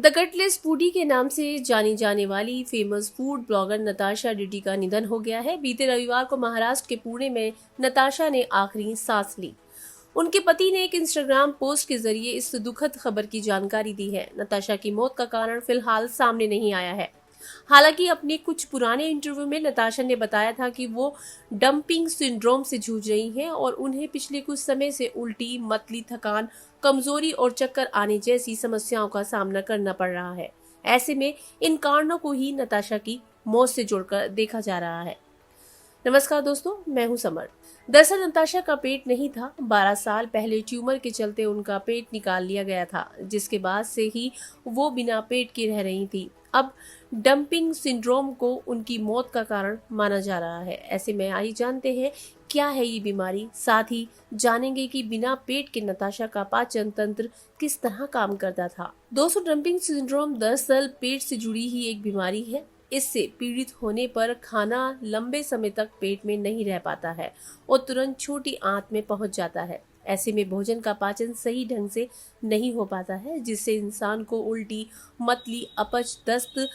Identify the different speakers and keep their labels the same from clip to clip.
Speaker 1: The Cutlass foodie के नाम से जानी जाने वाली famous food blogger Natasha Diddee का निधन हो गया है। बीते रविवार को महाराष्ट्र के पुणे में नताशा ने आखिरी सांस ली। उनके पति ने एक इंस्टाग्राम पोस्ट के जरिए इस दुखद खबर की जानकारी दी है। नताशा की मौत का कारण फिलहाल सामने नहीं आया है। हालांकि अपने कुछ पुराने इंटरव्यू में नताशा ने बताया था कि वो डंपिंग सिंड्रोम से जूझ रही हैं और उन्हें पिछले कुछ समय से उल्टी, मतली, थकान, कमजोरी और चक्कर आने जैसी समस्याओं का सामना करना पड़ रहा है। ऐसे में इन कारणों को ही नताशा की मौत से जोड़कर देखा जा रहा है। नमस्कार दोस्तों, मैं हूं समर। दरअसल नताशा का पेट नहीं था। 12 साल पहले ट्यूमर के चलते उनका पेट निकाल लिया गया था, जिसके बाद से ही वो बिना पेट के रह रही थी। अब डंपिंग सिंड्रोम को उनकी मौत का कारण माना जा रहा है। ऐसे में आइए जानते हैं क्या है ये बीमारी, साथ ही जानेंगे कि बिना पेट के नताशा का पाचन तंत्र किस तरह काम करता था। दोस्तों, डंपिंग सिंड्रोम दरअसल पेट से जुड़ी ही एक बीमारी है। इससे पीड़ित होने पर खाना लंबे समय तक पेट में नहीं रह पाता है और तुरंत छोटी आंत में पहुंच जाता है। ऐसे में भोजन का पाचन सही ढंग से नहीं हो पाता है, जिससे इंसान को उल्टी, मतली, अपच, दस्त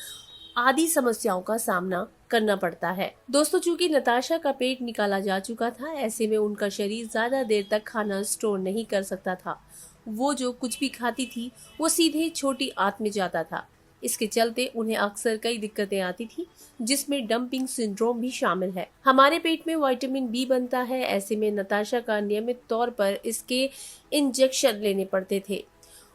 Speaker 1: आदि समस्याओं का सामना करना पड़ता है। दोस्तों, चूंकि नताशा का पेट निकाला जा चुका था, ऐसे में उनका शरीर ज्यादा देर तक खाना स्टोर नहीं कर सकता था। वो जो कुछ भी खाती थी वो सीधे छोटी आंत में जाता था। इसके चलते उन्हें अक्सर कई दिक्कतें आती थी, जिसमें डंपिंग सिंड्रोम भी शामिल है। हमारे पेट में विटामिन बी बनता है। ऐसे में नताशा का नियमित तौर पर इसके इंजेक्शन लेने पड़ते थे।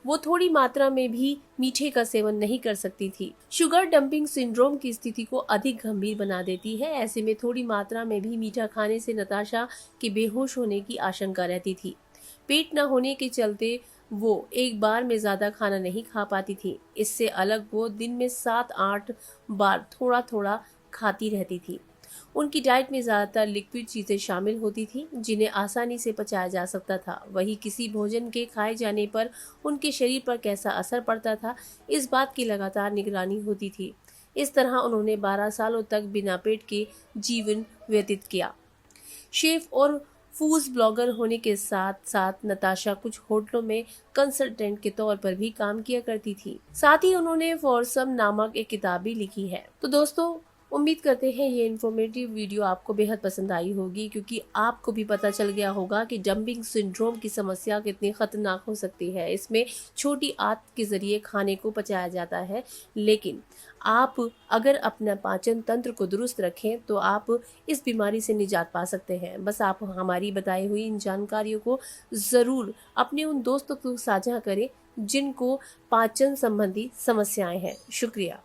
Speaker 1: वो थोड़ी मात्रा में भी मीठे का सेवन नहीं कर सकती थी। शुगर डंपिंग सिंड्रोम की स्थिति को अधिक गंभीर बना देती है। ऐसे में थोड़ी मात्रा में भी मीठा खाने से नताशा के बेहोश होने की आशंका रहती थी। पेट न होने के चलते वो एक बार में ज्यादा खाना नहीं खा पाती थी। इससे अलग वो दिन में 7-8 बार थोड़ा थोड़ा खाती रहती थी। उनकी डाइट में ज्यादातर लिक्विड चीजें शामिल होती थी, जिन्हें आसानी से पचाया जा सकता था। वहीं किसी भोजन के खाए जाने पर उनके शरीर पर कैसा असर पड़ता था, इस बात की लगातार निगरानी होती थी। इस तरह उन्होंने 12 सालों तक बिना पेट के जीवन व्यतीत किया। शेफ और फूड ब्लॉगर होने के साथ साथ नताशा कुछ होटलों में कंसल्टेंट के तौर पर भी काम किया करती थी। साथ ही उन्होंने फॉरसम नामक एक किताब भी लिखी है। तो दोस्तों, उम्मीद करते हैं ये इन्फॉर्मेटिव वीडियो आपको बेहद पसंद आई होगी, क्योंकि आपको भी पता चल गया होगा कि डंपिंग सिंड्रोम की समस्या कितनी खतरनाक हो सकती है। इसमें छोटी आंत के जरिए खाने को पचाया जाता है, लेकिन आप अगर अपना पाचन तंत्र को दुरुस्त रखें तो आप इस बीमारी से निजात पा सकते हैं। बस आप हमारी बताई हुई इन जानकारियों को ज़रूर अपने उन दोस्तों को साझा करें जिनको पाचन संबंधी समस्याएं हैं। शुक्रिया।